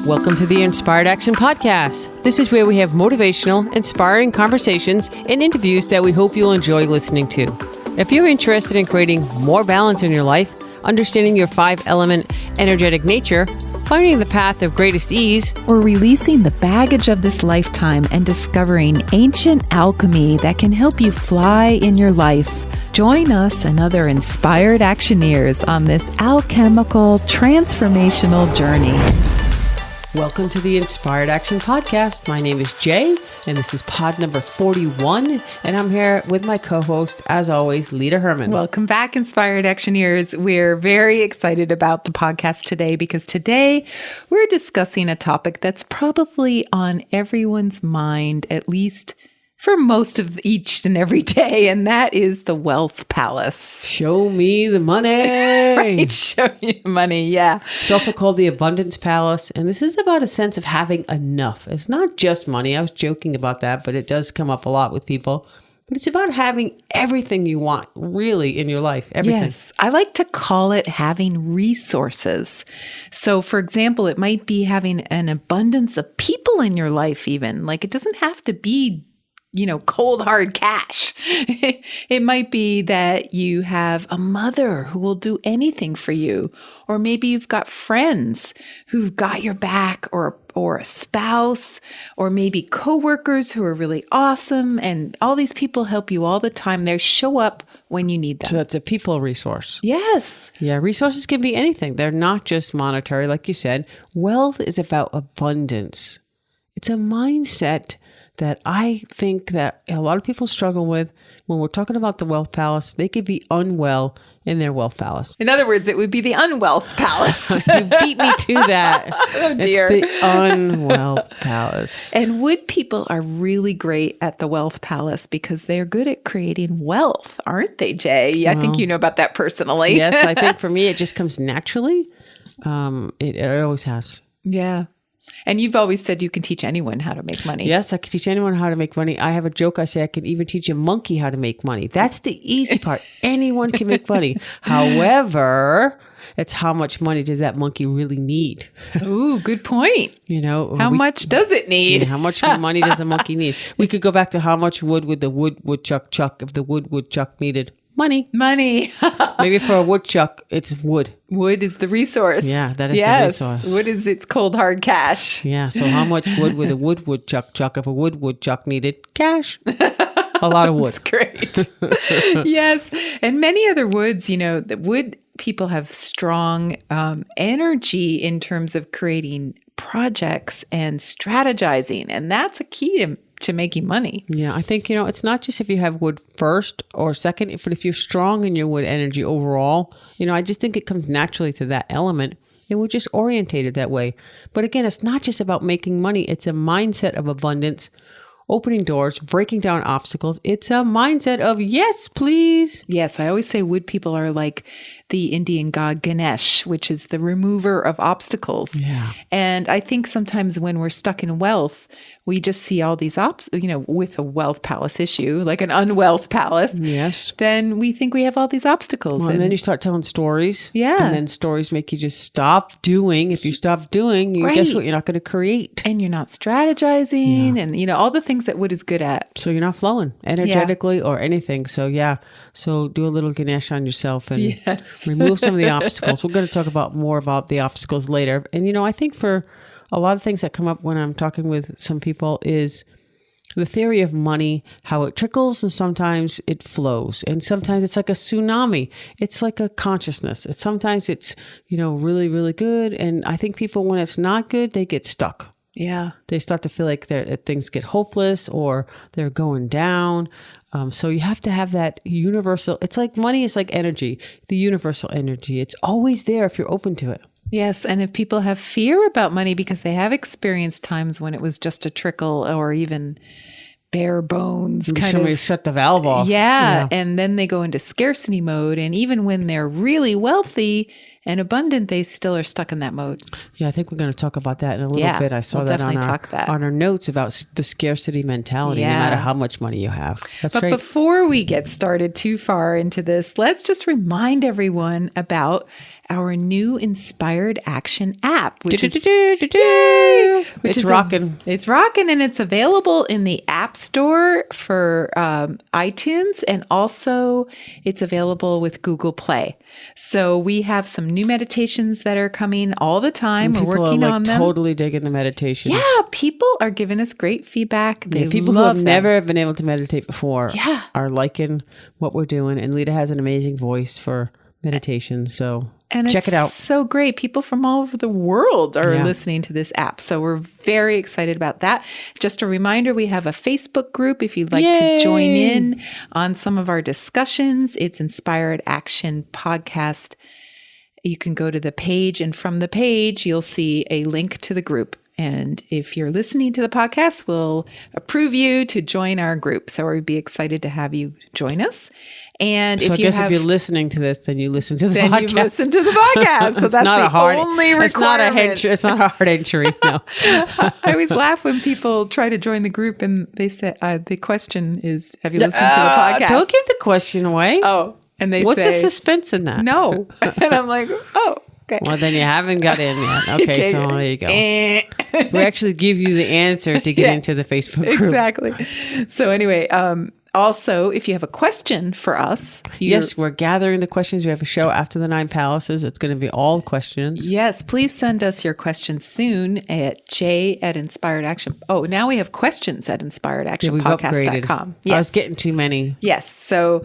Welcome to the Inspired Action Podcast. This is where we have motivational, inspiring conversations and interviews that we hope you'll enjoy listening to. If you're interested in creating more balance in your life, understanding your 5-element energetic nature, finding the path of greatest ease, or releasing the baggage of this lifetime and discovering ancient alchemy that can help you fly in your life, join us and other inspired actioneers on this alchemical transformational journey. Welcome to the Inspired Action Podcast. My name is Jay, and this is pod number 41, and I'm here with my co-host, as always, Lita Herman. Welcome back, Inspired Actioneers. We're very excited about the podcast today because today we're discussing a topic that's probably on everyone's mind, at least for most of each and every day, and that is the wealth palace. Show me the money. Right, show you the money, yeah. It's also called the abundance palace, and this is about a sense of having enough. It's not just money. I was joking about that, but it does come up a lot with people. But it's about having everything you want, really, in your life. Everything. Yes. I like to call it having resources. So, for example, it might be having an abundance of people in your life even. Like, it doesn't have to be cold, hard cash. It might be that you have a mother who will do anything for you. Or maybe you've got friends who've got your back, or a spouse, or maybe coworkers who are really awesome. And all these people help you all the time. They show up when you need them. So that's a people resource. Yes. Yeah, resources can be anything. They're not just monetary, like you said. Wealth is about abundance. It's a mindset that I think that a lot of people struggle with. When we're talking about the wealth palace, they could be unwell in their wealth palace. In other words, it would be the unwealth palace. You beat me to that. Oh, dear. It's the unwealth palace. And wood people are really great at the wealth palace because they're good at creating wealth, aren't they, Jay? I think you know about that personally. Yes, I think for me, it just comes naturally. It always has. Yeah. And you've always said you can teach anyone how to make money. Yes, I can teach anyone how to make money. I have a joke. I say I can even teach a monkey how to make money. That's the easy part. Anyone can make money. However, it's how much money does that monkey really need? Ooh, good point. How much does it need? How much money does a monkey need? We could go back to how much wood would the woodchuck chuck if the woodchuck needed money. Maybe for a woodchuck, it's wood. Wood is the resource. Yeah, that is the resource. Wood is its cold, hard cash. Yeah, so how much wood would a woodchuck chuck if a woodchuck needed cash? A lot of wood. That's great. Yes. And many other woods, the wood people have strong energy in terms of creating projects and strategizing. And that's a key to making money. Yeah, I think, it's not just if you have wood first or second, but if you're strong in your wood energy overall, I just think it comes naturally to that element. And we're just orientated that way. But again, it's not just about making money. It's a mindset of abundance, opening doors, breaking down obstacles. It's a mindset of yes, please. Yes, I always say wood people are like the Indian god Ganesh, which is the remover of obstacles. Yeah. And I think sometimes when we're stuck in wealth, we just see all these with a wealth palace issue, like an unwealth palace. Yes. Then we think we have all these obstacles. Well, and then you start telling stories. Yeah. And then stories make you just stop doing. If you stop doing, guess what? You're not going to create. And you're not strategizing and, all the things that wood is good at. So you're not flowing energetically or anything. So yeah. So do a little Ganesh on yourself and remove some of the obstacles. We're going to talk more about the obstacles later. And, I think for a lot of things that come up when I'm talking with some people is the theory of money, how it trickles and sometimes it flows. And sometimes it's like a tsunami. It's like a consciousness. Sometimes it's, really, really good. And I think people, when it's not good, they get stuck. Yeah. They start to feel like things get hopeless or they're going down. So you have to have that universal, it's like money is like energy, the universal energy. It's always there if you're open to it. Yes. And if people have fear about money because they have experienced times when it was just a trickle or even bare bones Somebody shut the valve off. Yeah. And then they go into scarcity mode. And even when they're really wealthy and abundant, they still are stuck in that mode. Yeah, I think we're going to talk about that in a little bit. I saw that on our notes about the scarcity mentality, no matter how much money you have. That's right. But before we get started too far into this, let's just remind everyone about our new Inspired Action app, which is rocking. It's rocking, and it's available in the App Store for iTunes, and also it's available with Google Play. So we have some new meditations that are coming all the time. We're working on them. Totally digging the meditations. Yeah, people are giving us great feedback. People who have never been able to meditate before are liking what we're doing. And Lita has an amazing voice for meditation. So check it out. So great. People from all over the world are listening to this app. So we're very excited about that. Just a reminder, we have a Facebook group if you'd like to join in on some of our discussions. It's Inspired Action Podcast. You can go to the page, and from the page, you'll see a link to the group. And if you're listening to the podcast, we'll approve you to join our group. So we'd be excited to have you join us. And so if if you're lissing to this, then you listen to the podcast. Then you listen to the podcast. So that's the only requirement. It's not a hard entry. No. I always laugh when people try to join the group and they say the question is, "Have you listened to the podcast?" Don't give the question away. Oh, and they what's say, the suspense in that? No, and I'm like, oh. Okay. Well, then you haven't got in yet. Okay, so there you go. We actually give you the answer to get into the Facebook group. Exactly. So anyway, also, if you have a question for us. Yes, we're gathering the questions. We have a show after the 9 Palaces. It's going to be all questions. Yes, please send us your questions soon at j@inspiredaction. Oh, now we have questions at inspiredactionpodcast.com. Yes. I was getting too many. Yes. So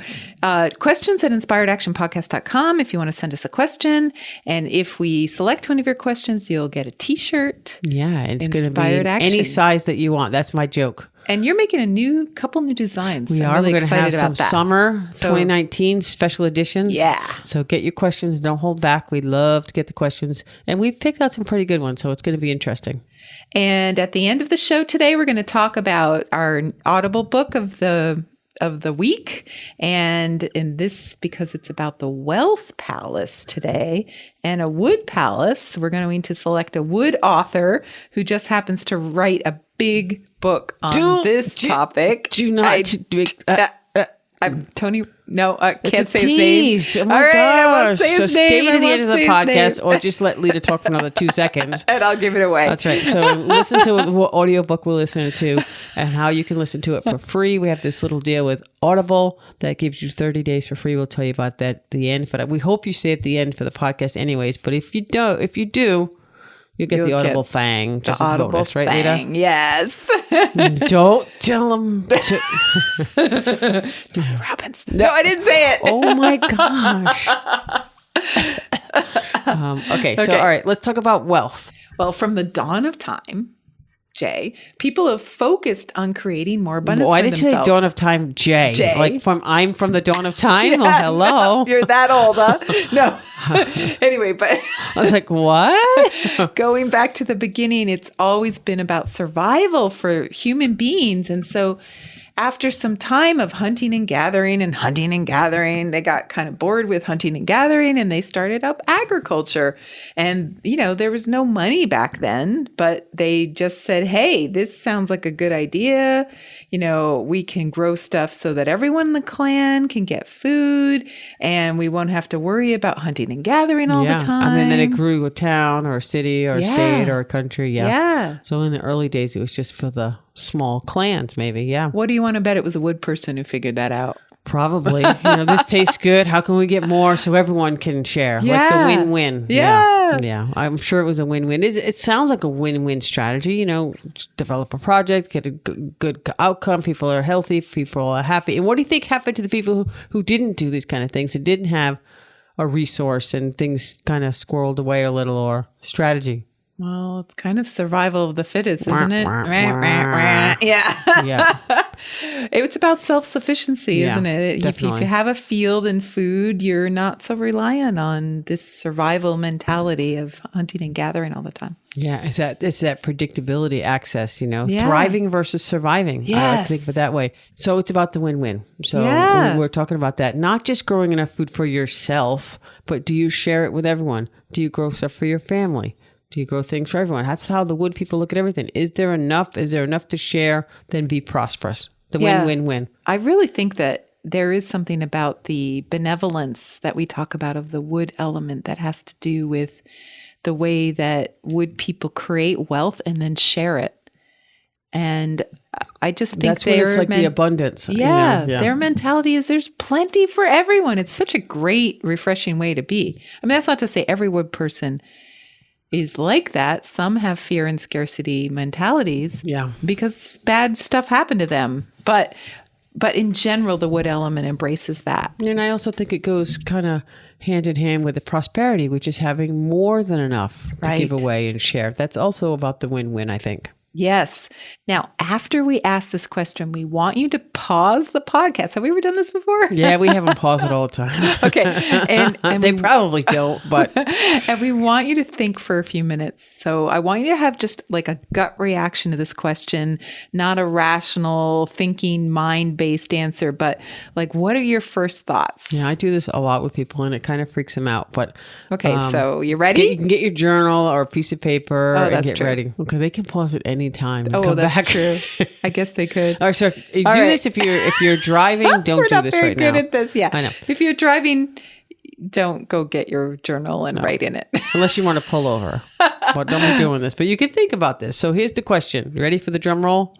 questions at inspiredactionpodcast.com if you want to send us a question. And if we select one of your questions, you'll get a t-shirt. Yeah, it's going to be any size that you want. That's my joke. And you're making a couple new designs. We are. We're going to have some summer 2019 special editions. Yeah. So get your questions. Don't hold back. We love to get the questions. And we've picked out some pretty good ones. So it's going to be interesting. And at the end of the show today, we're going to talk about our Audible book of the week. And in this, because it's about the Wealth Palace today and a Wood Palace, we're going to select a wood author who just happens to write a big book on this topic. Do not. I'm Tony. No, I can't say his name. Oh my gosh. I won't say his name. Stay to the end of the podcast or just let Lita talk for another 2 seconds. And I'll give it away. That's right. So listen to what audiobook we're listening to and how you can listen to it for free. We have this little deal with Audible that gives you 30 days for free. We'll tell you about that at the end. But we hope you stay at the end for the podcast anyways. But if you do, you'll get the Audible thing. Just as bonus, right, Lita? Yes. Don't tell them. Tony Robbins. No, I didn't say it. Oh my gosh. Okay, so all right, let's talk about wealth. Well, from the dawn of time, Jay, people have focused on creating more abundance for themselves. Why did you say dawn of time, Jay? Like I'm from the dawn of time? Yeah, oh, hello. No, you're that old, huh? No. Anyway, but I was like, what? Going back to the beginning, it's always been about survival for human beings. And so after some time of hunting and gathering, they got kind of bored with hunting and gathering, and they started up agriculture. And, there was no money back then, but they just said, hey, this sounds like a good idea. We can grow stuff so that everyone in the clan can get food, and we won't have to worry about hunting and gathering all the time. And then it grew a town or a city or a state or a country. Yeah. So in the early days, it was just for the small clans, maybe. Yeah. What do you want to bet it was a wood person who figured that out? Probably. This tastes good. How can we get more so everyone can share? Yeah. Like the win-win. Yeah. I'm sure it was a win-win. It sounds like a win-win strategy. Develop a project, get a good outcome. People are healthy. People are happy. And what do you think happened to the people who didn't do these kind of things and didn't have a resource and things kind of squirreled away a little or strategy? Well, it's kind of survival of the fittest, isn't it? Yeah. It's about self-sufficiency, isn't it? If you have a field and food, you're not so reliant on this survival mentality of hunting and gathering all the time. Yeah, it's that predictability access, thriving versus surviving. Yes. I like to think of it that way. So it's about the win-win. So we're talking about that, not just growing enough food for yourself, But do you share it with everyone? Do you grow stuff for your family? Do you grow things for everyone? That's how the wood people look at everything. Is there enough? Is there enough to share? Then be prosperous. The win-win-win. I really think that there is something about the benevolence that we talk about of the wood element that has to do with the way that wood people create wealth and then share it. And I just think that's what it's like, the abundance. Yeah, their mentality is there's plenty for everyone. It's such a great, refreshing way to be. I mean, that's not to say every wood person is like that. Some have fear and scarcity mentalities because bad stuff happened to them. But in general, the wood element embraces that. And I also think it goes kind of hand in hand with the prosperity, which is having more than enough to give away and share. That's also about the win-win, I think. Yes. Now, after we ask this question, we want you to pause the podcast. Have we ever done this before? Yeah, we haven't paused it all the time. Okay. And they probably don't, but. And we want you to think for a few minutes. So I want you to have just like a gut reaction to this question, not a rational thinking, mind-based answer, but like, what are your first thoughts? Yeah, I do this a lot with people and it kind of freaks them out. But okay, so you ready? You can get your journal or a piece of paper and get true. ready. Okay, they can pause it any time. Oh, that's true. I guess they could. All right, so this if you're driving. Don't do this right now. We're not very good at this. Yeah, I know. If you're driving, don't go get your journal and write in it. Unless you want to pull over. But don't be doing this. But you can think about this. So here's the question. You ready for the drum roll?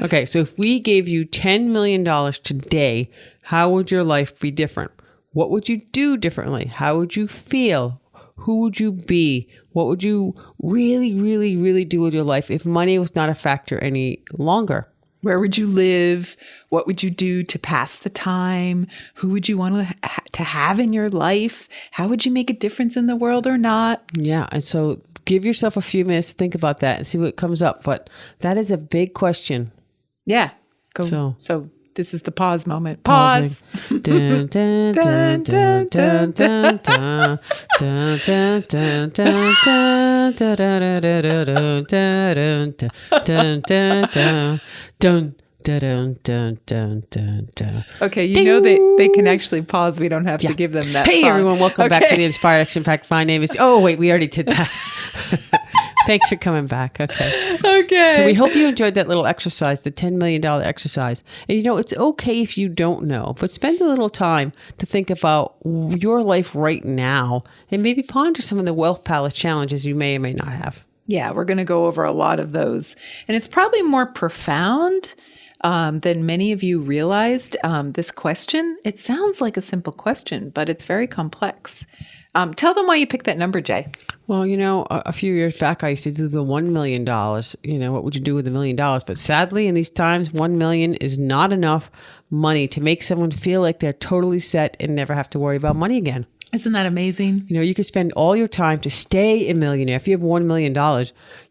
Okay, so if we gave you $10 million today, how would your life be different? What would you do differently? How would you feel? Who would you be? What would you really, really, really do with your life if money was not a factor any longer? Where would you live? What would you do to pass the time? Who would you want to have in your life? How would you make a difference in the world or not? Yeah. And so give yourself a few minutes to think about that and see what comes up. But that is a big question. Yeah. So this is the pause moment. Pause. Dun, dun, dun, dun, dun, dun, dun, dun, dun, dun, dun, dun. Okay, you know they can actually pause. We don't have to give them that. Hey song. Everyone, welcome back to the Inspired Action Pack. My name is. Oh wait, we already did that. Thanks for coming back. Okay. So we hope you enjoyed that little exercise, the $10 million exercise. And it's okay if you don't know, but spend a little time to think about your life right now and maybe ponder some of the Wealth Palace challenges you may or may not have. Yeah, we're going to go over a lot of those. And it's probably more profound than many of you realized. This question, it sounds like a simple question, but it's very complex. Tell them why you picked that number, Jay. Well, a few years back, I used to do the $1 million. What would you do with $1 million? But sadly, in these times, $1 million is not enough money to make someone feel like they're totally set and never have to worry about money again. Isn't that amazing? You could spend all your time to stay a millionaire. If you have $1 million,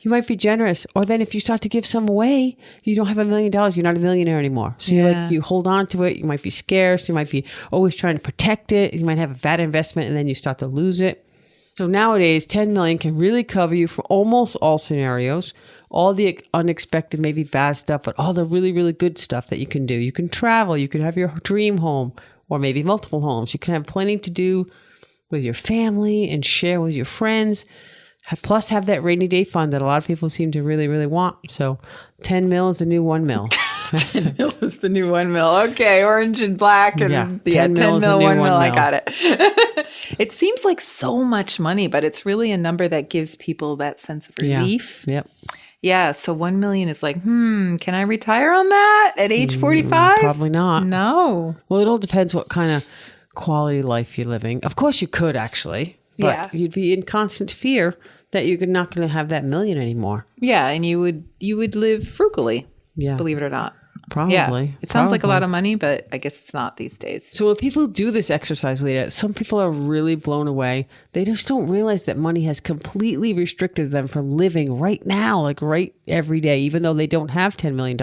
you might be generous. Or then if you start to give some away, you don't have $1 million, you're not a millionaire anymore. So you hold on to it. You might be scarce. You might be always trying to protect it. You might have a bad investment and then you start to lose it. So nowadays, 10 million can really cover you for almost all scenarios, all the unexpected, maybe bad stuff, but all the really, really good stuff that you can do. You can travel. You can have your dream home or maybe multiple homes. You can have plenty to do with your family and share with your friends. Plus have that rainy day fund that a lot of people seem to really, really want. So 10 mil is the new 1 mil. 10 mil is the new 1 mil. Okay, orange and black. And 10 mil, 1 mil. I got it. It seems like so much money, but it's really a number that gives people that sense of relief. Yep. Yeah, so 1 million is like, can I retire on that at age 45? Probably not. No. Well, it all depends what kind of quality life you're living. Of course you could actually, but you'd be in constant fear that you're not going to have that $1 million anymore. Yeah, and you would live frugally. Yeah. Believe it or not. Probably. Yeah. It sounds like a lot of money, but I guess it's not these days. So when people do this exercise, Leah, some people are really blown away. They just don't realize that money has completely restricted them from living right now, like right every day, even though they don't have $10 million.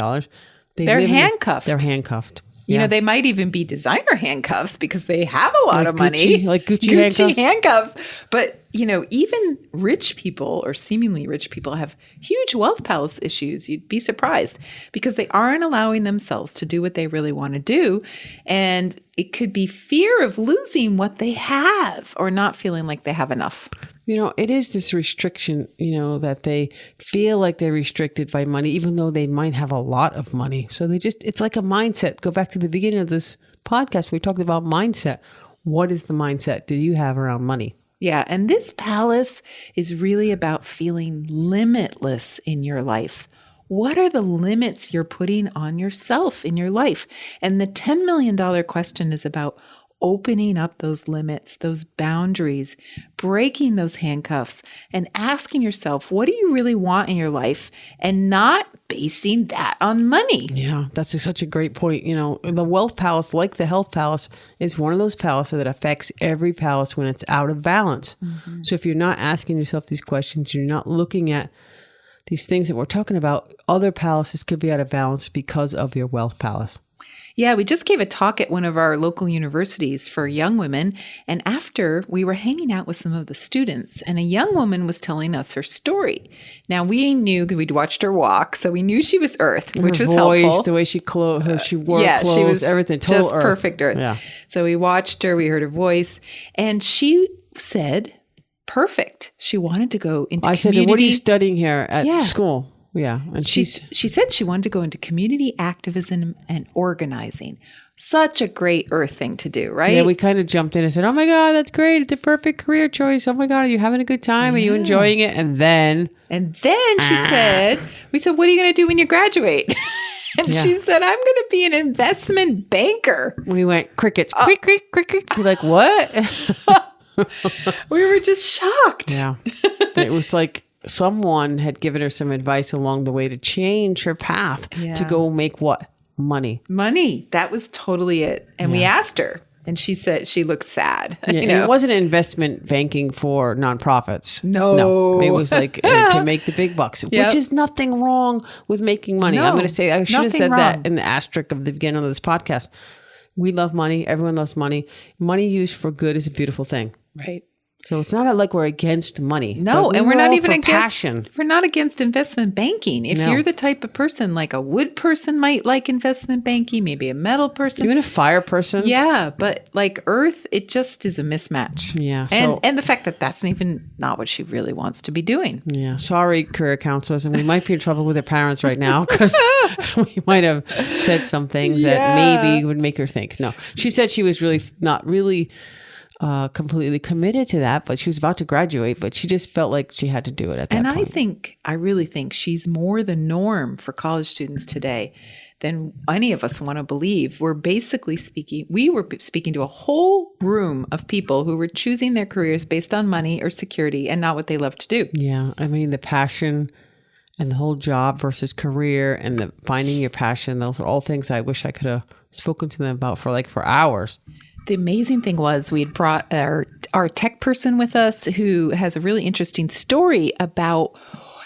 They're handcuffed. They're handcuffed. You know, they might even be designer handcuffs because they have a lot of money. Like Gucci handcuffs. But, you know, even rich people or seemingly rich people have huge wealth palace issues. You'd be surprised because they aren't allowing themselves to do what they really want to do. And it could be fear of losing what they have or not feeling like they have enough. You know, it is this restriction, you know, that they feel like they're restricted by money, even though they might have a lot of money. So it's like a mindset. Go back to the beginning of this podcast. We talked about mindset. What is the mindset do you have around money? Yeah. And this palace is really about feeling limitless in your life. What are the limits you're putting on yourself in your life? And the $10 million question is about opening up those limits, those boundaries, breaking those handcuffs, and asking yourself, what do you really want in your life? And not basing that on money. Yeah, that's such a great point. You know, the wealth palace, like the health palace, is one of those palaces that affects every palace when it's out of balance. Mm-hmm. So if you're not asking yourself these questions, you're not looking at these things that we're talking about, other palaces could be out of balance because of your wealth palace. Yeah, we just gave a talk at one of our local universities for young women. And after, we were hanging out with some of the students, and a young woman was telling us her story. Now, we knew because we'd watched her walk, so we knew she was Earth, which was voice, helpful. The way she wore clothes, she was everything, total just Earth. Perfect Earth. Yeah. So we watched her, we heard her voice, and she said, perfect. She wanted to go into community. I said, what are you studying here at school? Yeah. And she said she wanted to go into community activism and organizing. Such a great Earth thing to do, right? Yeah, we kind of jumped in and said, oh my God, that's great. It's a perfect career choice. Oh my God, are you having a good time? Are you enjoying it? And then she said, we said, what are you going to do when you graduate? And she said, I'm going to be an investment banker. We went crickets, crick, crick, crick, crick. We're like, what? We were just shocked. Yeah. It was like, someone had given her some advice along the way to change her path to go make what? Money. Money. That was totally it. And we asked her, and she said she looked sad. Yeah, you know? It wasn't investment banking for nonprofits. No. It was like to make the big bucks, which is nothing wrong with making money. No, I'm going to say, I should have said wrong. that in the asterisk of the beginning of this podcast. We love money. Everyone loves money. Money used for good is a beautiful thing. Right. So it's not like we're against money. No, and we're not even against passion. We're not against investment banking. If you're the type of person, like a wood person might like investment banking, maybe a metal person. Even a fire person. Yeah, but like Earth, it just is a mismatch. Yeah. And the fact that that's even not what she really wants to be doing. Yeah. Sorry, career counselors. And we might be in trouble with their parents right now because we might have said some things that maybe would make her think. No. She said she was not really completely committed to that, but she was about to graduate, but she just felt like she had to do it at that point. And I really think she's more the norm for college students today than any of us want to believe. We were speaking to a whole room of people who were choosing their careers based on money or security and not what they love to do. Yeah. I mean, the passion and the whole job versus career and the finding your passion, those are all things I wish I could have spoken to them about for hours. The amazing thing was we had brought our tech person with us who has a really interesting story about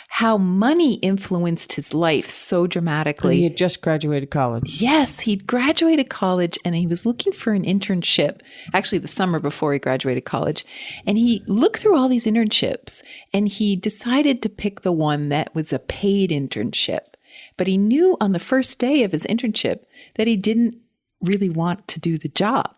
how money influenced his life so dramatically. And he had just graduated college. Yes, he'd graduated college and he was looking for an internship, actually the summer before he graduated college. And he looked through all these internships and he decided to pick the one that was a paid internship. But he knew on the first day of his internship that he didn't really want to do the job.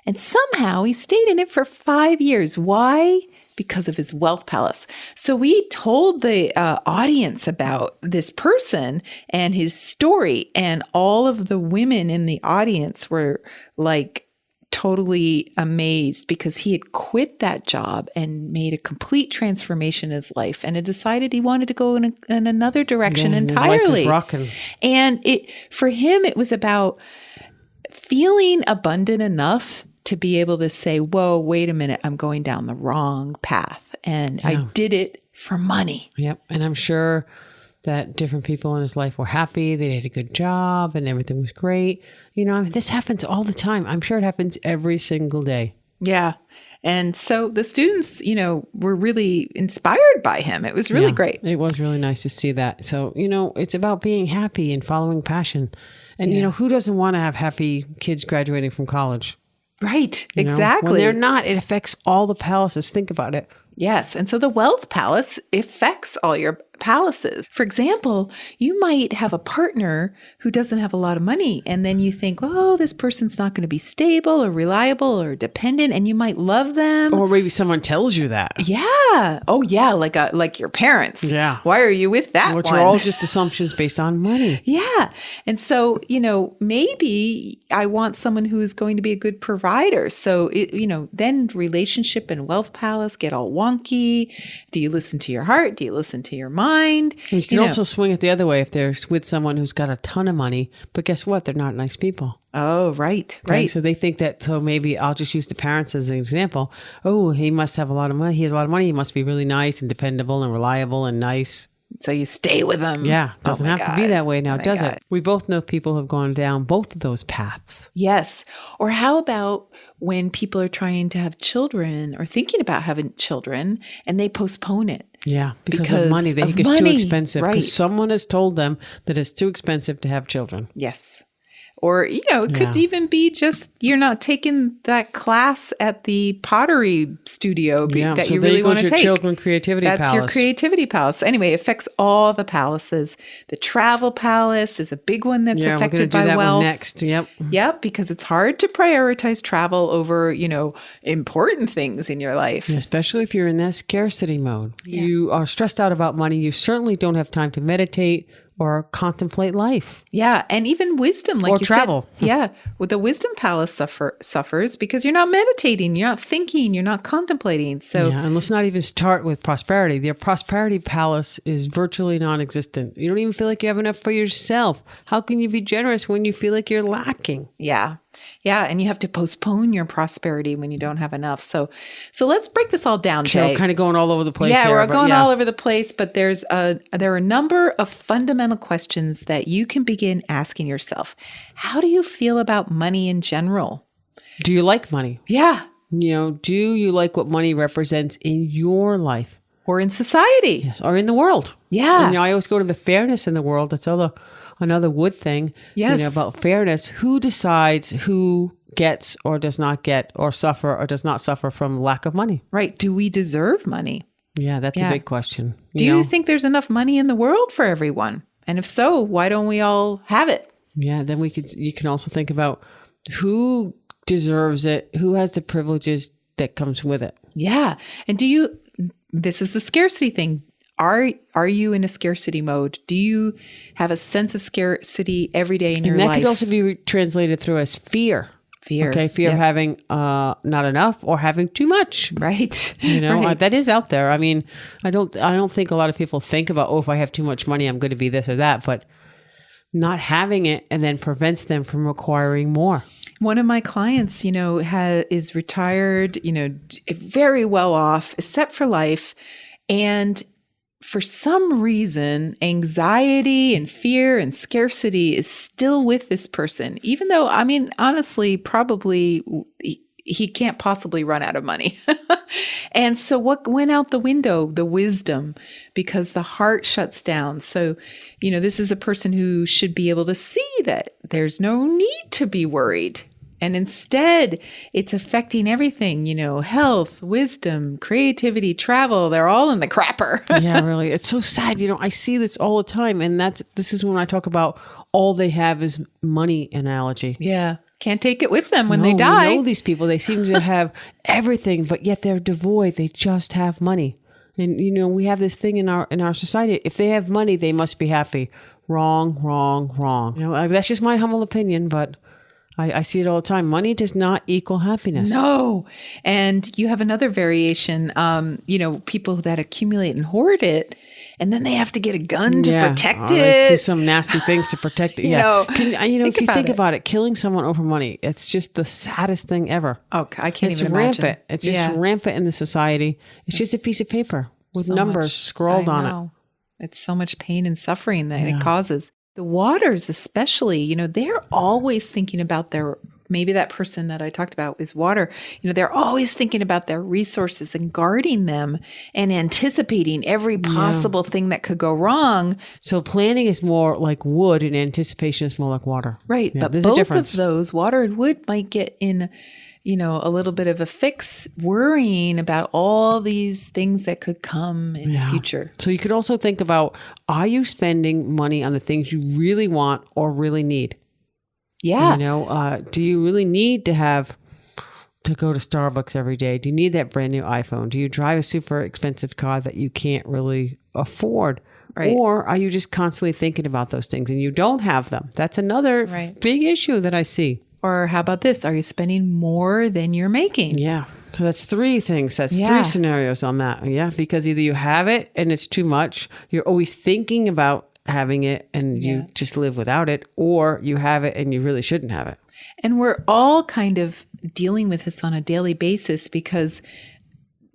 And somehow he stayed in it for 5 years. Why? Because of his wealth palace. So we told the audience about this person and his story. And all of the women in the audience were like totally amazed because he had quit that job and made a complete transformation in his life and had decided he wanted to go in another direction entirely. His life was rocking. And for him, it was about feeling abundant enough to be able to say, whoa, wait a minute, I'm going down the wrong path. And I did it for money. Yep. And I'm sure that different people in his life were happy. They had a good job and everything was great. You know, I mean, this happens all the time. I'm sure it happens every single day. Yeah. And so the students, were really inspired by him. It was really great. It was really nice to see that. So, it's about being happy and following passion. And, who doesn't want to have happy kids graduating from college? Right. Exactly. When they're not, it affects all the palaces. Think about it. Yes. And so the wealth palace affects all your palaces. For example, you might have a partner who doesn't have a lot of money, and then you think, oh, this person's not going to be stable or reliable or dependent, and you might love them. Or maybe someone tells you that. Yeah. Oh, yeah. Like your parents. Yeah. Why are you with that Which one? are all just assumptions based on money. Yeah. And so, maybe I want someone who is going to be a good provider. So, then relationship and wealth palace get all wonky. Do you listen to your heart? Do you listen to your mind? You can also swing it the other way if they're with someone who's got a ton of money, but guess what? They're not nice people. Oh, right. Okay? Right. So they think that, so maybe I'll just use the parents as an example. Oh, he must have a lot of money. He has a lot of money. He must be really nice and dependable and reliable and nice. So you stay with them. Yeah. Doesn't have to be that way now, does God. it? We both know people who have gone down both of those paths. Yes. Or how about when people are trying to have children or thinking about having children and they postpone it? Yeah, because of money. They think it's too expensive because someone has told them that it's too expensive to have children. Yes. Or, it could even be just you're not taking that class at the pottery studio that you really want to take. That's your children creativity palace. That's your creativity palace. Anyway, it affects all the palaces. The travel palace is a big one that's affected by wealth. We're going to do that one next. Yep. Yep, because it's hard to prioritize travel over, important things in your life. Yeah, especially if you're in that scarcity mode. Yeah. You are stressed out about money. You certainly don't have time to meditate or contemplate life. Yeah. And even wisdom, like or you travel. said. Yeah. Well, the wisdom palace suffers because you're not meditating, you're not thinking, you're not contemplating. So yeah, and let's not even start with prosperity. The prosperity palace is virtually non-existent. You don't even feel like you have enough for yourself. How can you be generous when you feel like you're lacking? Yeah. Yeah. And you have to postpone your prosperity when you don't have enough. So let's break this all down, Jay. Kind of going all over the place. Yeah, here, we're going all over the place, but there are a number of fundamental questions that you can begin asking yourself. How do you feel about money in general? Do you like money? Yeah. Do you like what money represents in your life? Or in society? Yes, or in the world. Yeah. And, I always go to the fairness in the world. That's another Wood thing, yes. About fairness. Who decides who gets or does not get or suffer or does not suffer from lack of money? Right. Do we deserve money? Yeah, that's a big question. Do you think there's enough money in the world for everyone? And if so, why don't we all have it? Yeah, then you can also think about who deserves it, who has the privileges that comes with it. Yeah. And this is the scarcity thing. Are you in a scarcity mode? Do you have a sense of scarcity every day in your life? And that could also be translated through as fear. Fear. Okay, fear of having not enough or having too much. Right. Right. That is out there. I mean, I don't think a lot of people think about, if I have too much money, I'm going to be this or that. But not having it and then prevents them from requiring more. One of my clients, is retired, very well off, is set for life, and for some reason, anxiety and fear and scarcity is still with this person, even though, honestly, probably he can't possibly run out of money. And so what went out the window? The wisdom, because the heart shuts down. So, this is a person who should be able to see that there's no need to be worried. And instead, it's affecting everything, health, wisdom, creativity, travel. They're all in the crapper. Yeah, really. It's so sad. I see this all the time. And this is when I talk about all they have is money analogy. Yeah. Can't take it with them when they die. We know these people. They seem to have everything, but yet they're devoid. They just have money. And, we have this thing in our society. If they have money, they must be happy. Wrong, wrong, wrong. That's just my humble opinion, but I see it all the time. Money does not equal happiness. No. And you have another variation, people that accumulate and hoard it, and then they have to get a gun to protect it. Do some nasty things to protect it. Think about it. Killing someone over money, it's just the saddest thing ever. Oh, I can't even imagine. It's rampant. It's just rampant in the society. It's just a piece of paper with numbers scrawled on it. It's so much pain and suffering that it causes. The waters especially, they're always thinking about their maybe that person that I talked about is water. They're always thinking about their resources and guarding them and anticipating every possible thing that could go wrong. So planning is more like wood and anticipation is more like water. Right. Yeah, but both of those, water and wood, might get in, a little bit of a fix worrying about all these things that could come in the future. So you could also think about, are you spending money on the things you really want or really need? Yeah. Do you really need to go to Starbucks every day? Do you need that brand new iPhone? Do you drive a super expensive car that you can't really afford? Right. Or are you just constantly thinking about those things and you don't have them? That's another big issue that I see. Or how about this? Are you spending more than you're making? Yeah. So that's three things. That's three scenarios on that. Yeah. Because either you have it and it's too much. You're always thinking about having it and you just live without it, or you have it and you really shouldn't have it. And we're all kind of dealing with this on a daily basis because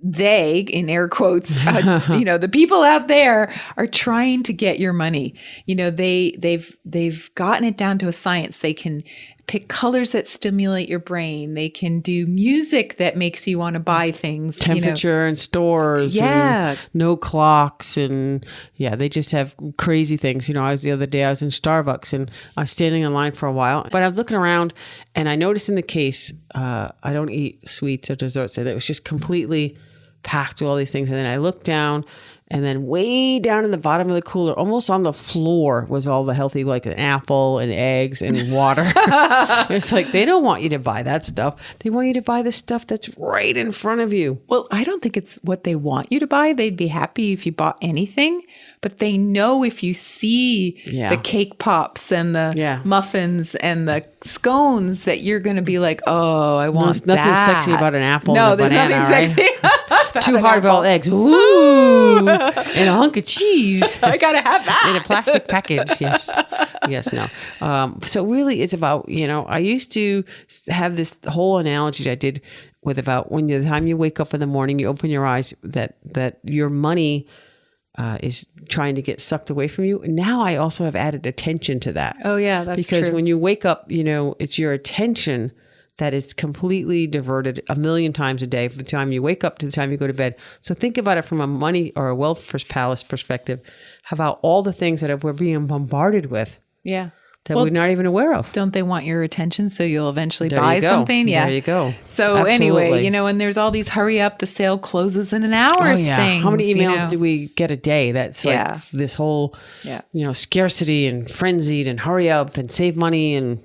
they, in air quotes, the people out there are trying to get your money. They've gotten it down to a science. They can pick colors that stimulate your brain. They can do music that makes you want to buy things. Temperature in stores. Yeah. And no clocks. And they just have crazy things. The other day I was in Starbucks and I was standing in line for a while, but I was looking around and I noticed in the case, I don't eat sweets or desserts. And it was just completely packed with all these things. And then I looked down, and then way down in the bottom of the cooler, almost on the floor, was all the healthy, like an apple and eggs and water. It's like, they don't want you to buy that stuff. They want you to buy the stuff that's right in front of you. Well, I don't think it's what they want you to buy. They'd be happy if you bought anything, but they know if you see the cake pops and the muffins and the scones that you're going to be like, oh, I want that. Nothing sexy about an apple no, and a banana, nothing sexy. Right? 2 hard-boiled eggs. Ooh. And a hunk of cheese. I got to have that. In a plastic package. Yes. Yes, no. So really it's about, I used to have this whole analogy that I did with about when the time you wake up in the morning, you open your eyes, that your money is trying to get sucked away from you. And now I also have added attention to that. Oh yeah, that's because true. When you wake up, it's your attention that is completely diverted 1,000,000 times a day from the time you wake up to the time you go to bed. So think about it from a money or a wealth palace perspective. How about all the things that we're being bombarded with? Yeah. That we're not even aware of. Don't they want your attention so you'll eventually buy something? Yeah. There you go. So anyway, and there's all these hurry up, the sale closes in an hour things. How many emails do we get a day that's like this whole, scarcity and frenzied and hurry up and save money and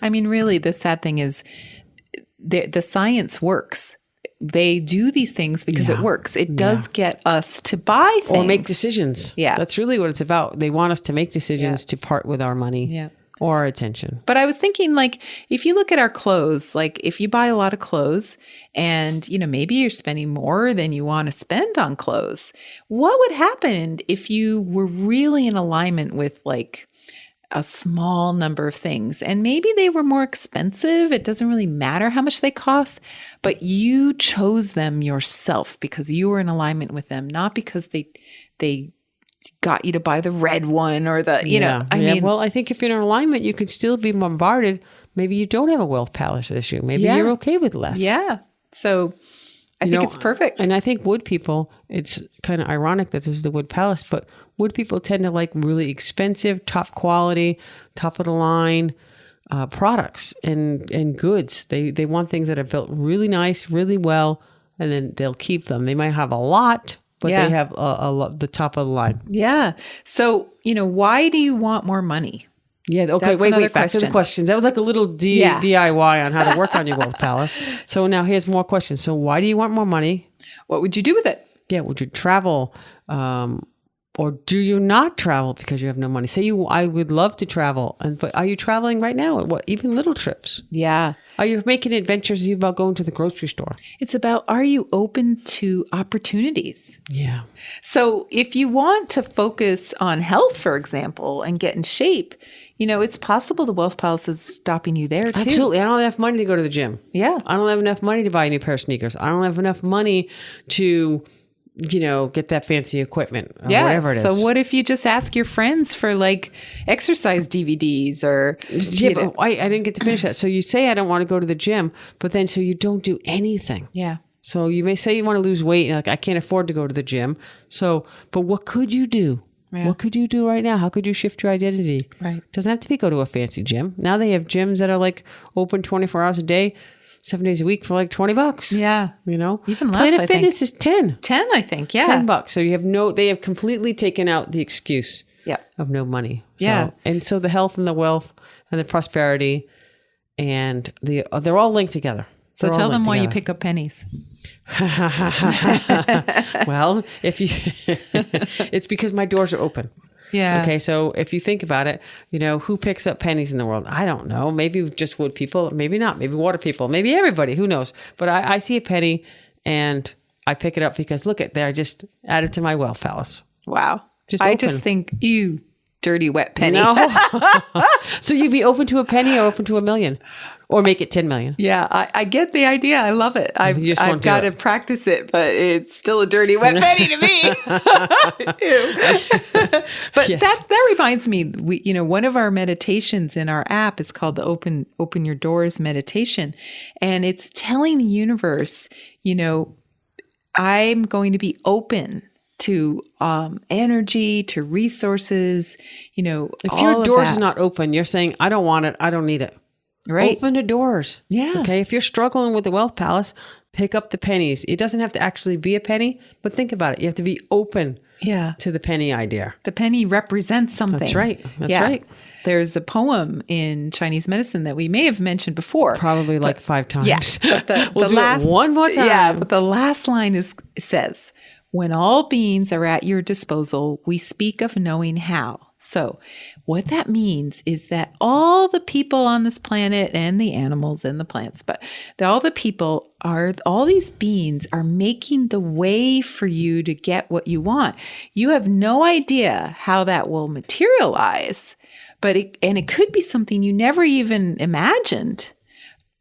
I mean, really, the sad thing is the science works. They do these things because it works. It does get us to buy things. Or make decisions. Yeah. That's really what it's about. They want us to make decisions to part with our money or our attention. But I was thinking, like, if you look at our clothes, like if you buy a lot of clothes and, maybe you're spending more than you want to spend on clothes, what would happen if you were really in alignment with like a small number of things and maybe they were more expensive? It doesn't really matter how much they cost, but you chose them yourself because you were in alignment with them, not because they got you to buy the red one or the, I mean. Well, I think if you're in alignment, you could still be bombarded. Maybe you don't have a wealth palace issue. Maybe you're okay with less. Yeah. So I think it's perfect. And I think wood people, it's kind of ironic that this is the wood palace, but wood people tend to like really expensive, top quality, top of the line products and goods. They want things that are built really nice, really well, and then they'll keep them. They might have a lot, but they have the top of the line. Yeah. So, why do you want more money? Yeah. Okay. Wait. Back to the questions. That was like a little DIY on how to work on your wealth palace. So now here's more questions. So why do you want more money? What would you do with it? Yeah. Would you travel? Or do you not travel because you have no money? Say I would love to travel, but are you traveling right now? What, even little trips? Yeah. Are you making adventures about going to the grocery store? It's about, are you open to opportunities? Yeah. So if you want to focus on health, for example, and get in shape, it's possible the wealth palace is stopping you there too. Absolutely. I don't have enough money to go to the gym. Yeah. I don't have enough money to buy a new pair of sneakers. I don't have enough money to get that fancy equipment or whatever it is. So what if you just ask your friends for like exercise DVDs or... Yeah, but I didn't get to finish that. So you say, I don't want to go to the gym, but then so you don't do anything. Yeah. So you may say you want to lose weight and like, I can't afford to go to the gym. So, but what could you do? Yeah. What could you do right now? How could you shift your identity? Right. Doesn't have to be go to a fancy gym. Now they have gyms that are like open 24 hours a day, 7 days a week for like $20. Yeah. Even less, Planet Fitness is 10. 10, I think. Yeah. $10. So they have completely taken out the excuse of no money. So, and so the health and the wealth and the prosperity and they're all linked together. So tell them why you pick up pennies. Well, it's because my doors are open. Yeah. Okay. So if you think about it, who picks up pennies in the world? I don't know. Maybe just wood people. Maybe not. Maybe water people. Maybe everybody. Who knows? But I see a penny and I pick it up because look at there. I just added to my wealth palace. Wow. I just think, ew, dirty, wet penny. No. So you'd be open to a penny or open to $1 million? Or make it 10 million. Yeah, I get the idea. I love it. I've got to practice it, but it's still a dirty, wet penny to me. But that reminds me, one of our meditations in our app is called the Open Your Doors meditation. And it's telling the universe, I'm going to be open to energy, to resources, if your doors is not open, you're saying, I don't want it. I don't need it. Right. Open the doors. Yeah. Okay. If you're struggling with the wealth palace, pick up the pennies. It doesn't have to actually be a penny, but think about it. You have to be open to the penny idea. The penny represents something. That's right. That's right. There's a poem in Chinese medicine that we may have mentioned before. Probably like 5 times. Yeah. But we'll do it one more time. Yeah. But the last line says, when all beings are at your disposal, we speak of knowing how. So what that means is that all the people on this planet and the animals and the plants, but all these beings are making the way for you to get what you want. You have no idea how that will materialize, but it could be something you never even imagined,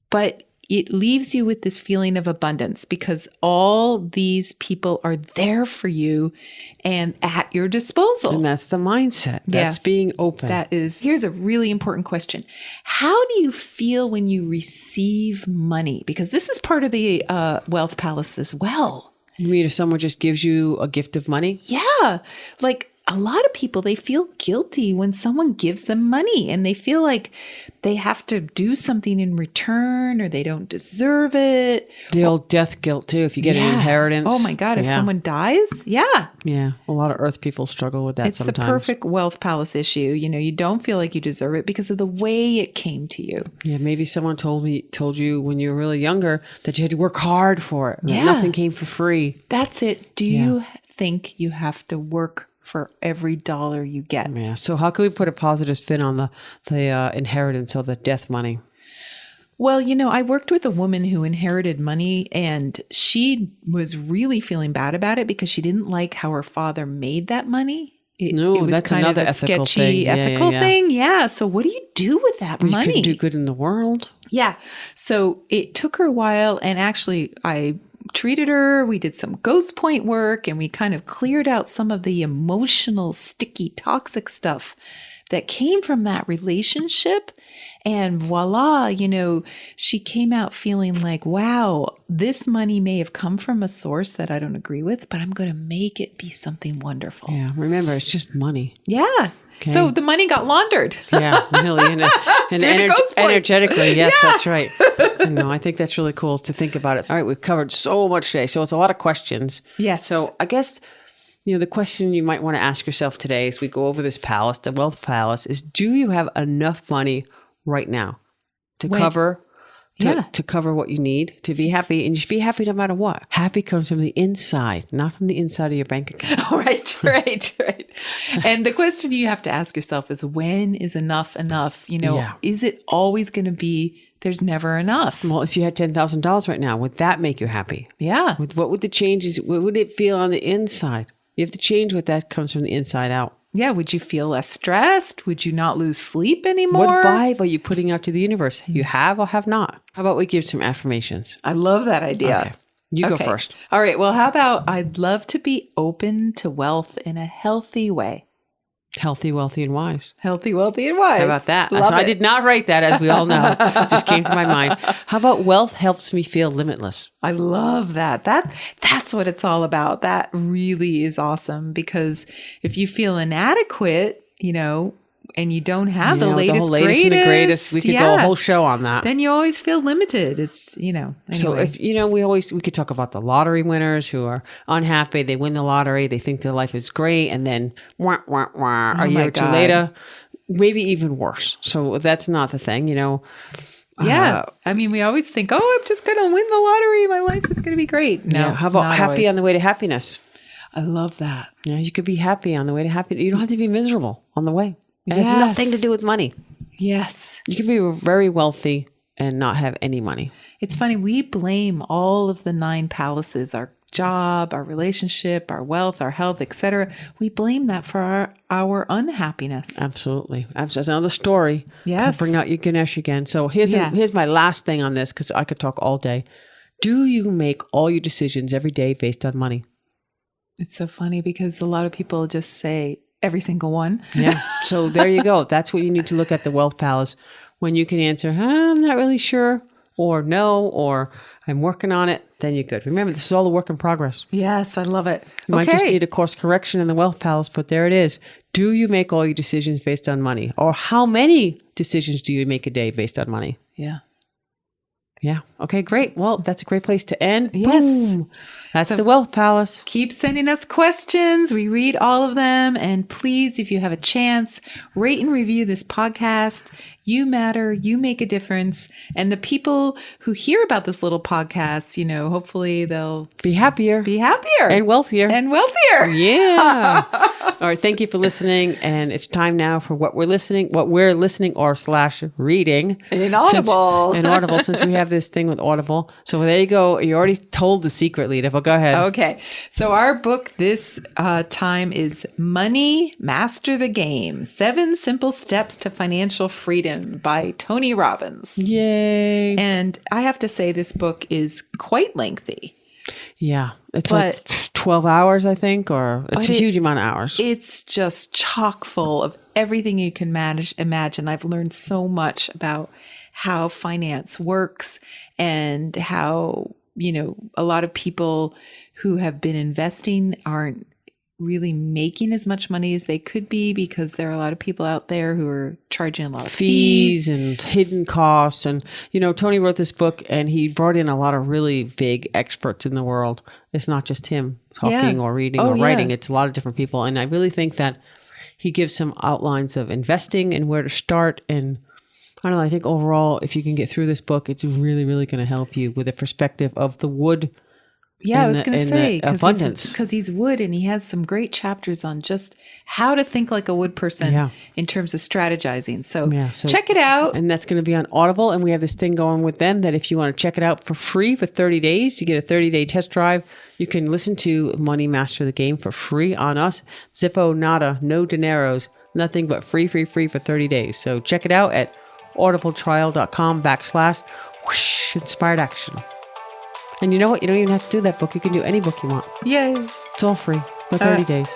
but it leaves you with this feeling of abundance because all these people are there for you and at your disposal. And that's the mindset. That's being open. Here's a really important question. How do you feel when you receive money? Because this is part of the wealth palace as well. You mean if someone just gives you a gift of money? Yeah. Like a lot of people, they feel guilty when someone gives them money and they feel like they have to do something in return or they don't deserve it. The old death guilt too, if you get an inheritance. Oh my God, if someone dies? Yeah. Yeah. A lot of earth people struggle with that sometimes. It's the perfect wealth palace issue. You don't feel like you deserve it because of the way it came to you. Yeah. Maybe someone told you when you were really younger that you had to work hard for it. Yeah. Nothing came for free. That's it. Do you think you have to work for every dollar you get? Yeah. So how can we put a positive spin on the inheritance or the death money? Well, I worked with a woman who inherited money and she was really feeling bad about it because she didn't like how her father made that money. It was that's kind another of a ethical sketchy thing. ethical thing. Yeah. So what do you do with that money? You could do good in the world. Yeah. So it took her a while and actually I treated her. We did some ghost point work and we kind of cleared out some of the emotional, sticky, toxic stuff that came from that relationship. And voila, she came out feeling like, wow, this money may have come from a source that I don't agree with, but I'm going to make it be something wonderful. Yeah. Remember, it's just money. Yeah. Okay. So the money got laundered. Yeah, really. And energetically. Yes, that's right. I think that's really cool to think about it. All right, we've covered so much today. So it's a lot of questions. Yes. So I guess, the question you might want to ask yourself today as we go over this palace, the wealth palace, is do you have enough money right now to cover what you need to be happy? And you should be happy no matter what. Happy comes from the inside, not from the inside of your bank account. Right. And the question you have to ask yourself is, when is enough enough? Is it always going to be, there's never enough? Well, if you had $10,000 right now, would that make you happy? Yeah. What would the changes, what would it feel on the inside? You have to change what that comes from the inside out. Yeah. Would you feel less stressed? Would you not lose sleep anymore? What vibe are you putting out to the universe? You have or have not? How about we give some affirmations? I love that idea. Okay. You go first. All right. Well, how about I'd love to be open to wealth in a healthy way. Healthy, wealthy, and wise. Healthy, wealthy, and wise. How about that? Love So it. I did not write that, as we all know. It just came to my mind. How about wealth helps me feel limitless? I love that. That's what it's all about. That really is awesome, because if you feel inadequate, and you don't have the latest and the greatest. We could go a whole show on that. Then you always feel limited. It's, anyway. So if, we could talk about the lottery winners who are unhappy. They win the lottery. They think their life is great. And then a year or two later, maybe even worse. So that's not the thing, Yeah. We always think, I'm just going to win the lottery. My life is going to be great. No. Yeah. How about happy on the way to happiness? I love that. Yeah. You could be happy on the way to happiness. You don't have to be miserable on the way. It has nothing to do with money. Yes. You can be very wealthy and not have any money. It's funny. We blame all of the 9 palaces, our job, our relationship, our wealth, our health, etc. We blame that for our unhappiness. Absolutely. That's another story. Yes. Bring out your Ganesh again. So here's my last thing on this, because I could talk all day. Do you make all your decisions every day based on money? It's so funny, because a lot of people just say, every single one. Yeah. So there you go. That's what you need to look at the Wealth Palace. When you can answer, I'm not really sure, or no, or I'm working on it, then you're good. Remember, this is all a work in progress. Yes, I love it. You might just need a course correction in the Wealth Palace, but there it is. Do you make all your decisions based on money? Or how many decisions do you make a day based on money? Yeah. Yeah. Okay, great. Well, that's a great place to end. Yes. Boom. That's the Wealth Palace. Keep sending us questions. We read all of them. And please, if you have a chance, rate and review this podcast. You matter. You make a difference. And the people who hear about this little podcast, hopefully they'll be happier. And wealthier. Yeah. All right. Thank you for listening. And it's time now for what we're listening or / reading. Inaudible. Since we have this thing with Audible. So there you go. You already told the secret, Lita, but go ahead. Okay. So our book this time is Money, Master the Game, 7 Simple Steps to Financial Freedom by Tony Robbins. Yay. And I have to say, this book is quite lengthy. Yeah. It's like 12 hours, I think, or it's a huge amount of hours. It's just chock full of everything you can imagine. I've learned so much about how finance works and how, a lot of people who have been investing aren't really making as much money as they could be, because there are a lot of people out there who are charging a lot of fees and hidden costs. And, Tony wrote this book and he brought in a lot of really big experts in the world. It's not just him talking or reading or writing. It's a lot of different people. And I really think that he gives some outlines of investing and where to start. And I don't know, I think overall, if you can get through this book, it's really, really going to help you with a perspective of the wood. Yeah, I was going to say, abundance. Because he's wood, and he has some great chapters on just how to think like a wood person in terms of strategizing. So check it out. And that's going to be on Audible. And we have this thing going with them that if you want to check it out for free for 30 days, you get a 30-day test drive. You can listen to Money Master the Game for free on us. Zippo, nada, no dineros, nothing but free for 30 days. So check it out at audibletrial.com/inspired action. And you know what? You don't even have to do that book. You can do any book you want. Yay. It's all free for 30 days.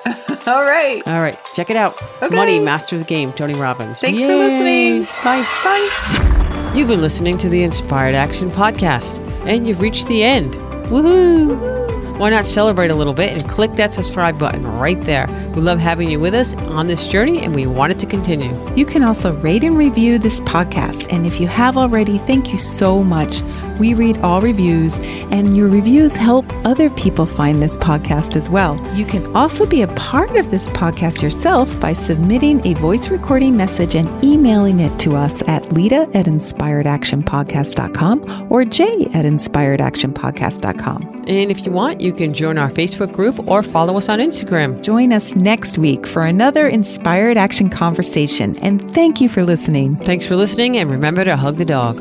All right. All right. Check it out. Okay. Money, Master the Game, Tony Robbins. Thanks for listening. Bye. Bye. You've been listening to the Inspired Action Podcast, and you've reached the end. Woohoo! Why not celebrate a little bit and click that subscribe button right there. We love having you with us on this journey, and we want it to continue. You can also rate and review this podcast. And if you have already, thank you so much. We read all reviews, and your reviews help other people find this podcast as well. You can also be a part of this podcast yourself by submitting a voice recording message and emailing it to us at lita@inspiredactionpodcast.com or jay@inspiredactionpodcast.com. And if you want, you can join our Facebook group or follow us on Instagram. Join us next week for another Inspired Action conversation. And thank you for listening. Thanks for listening, and remember to hug the dog.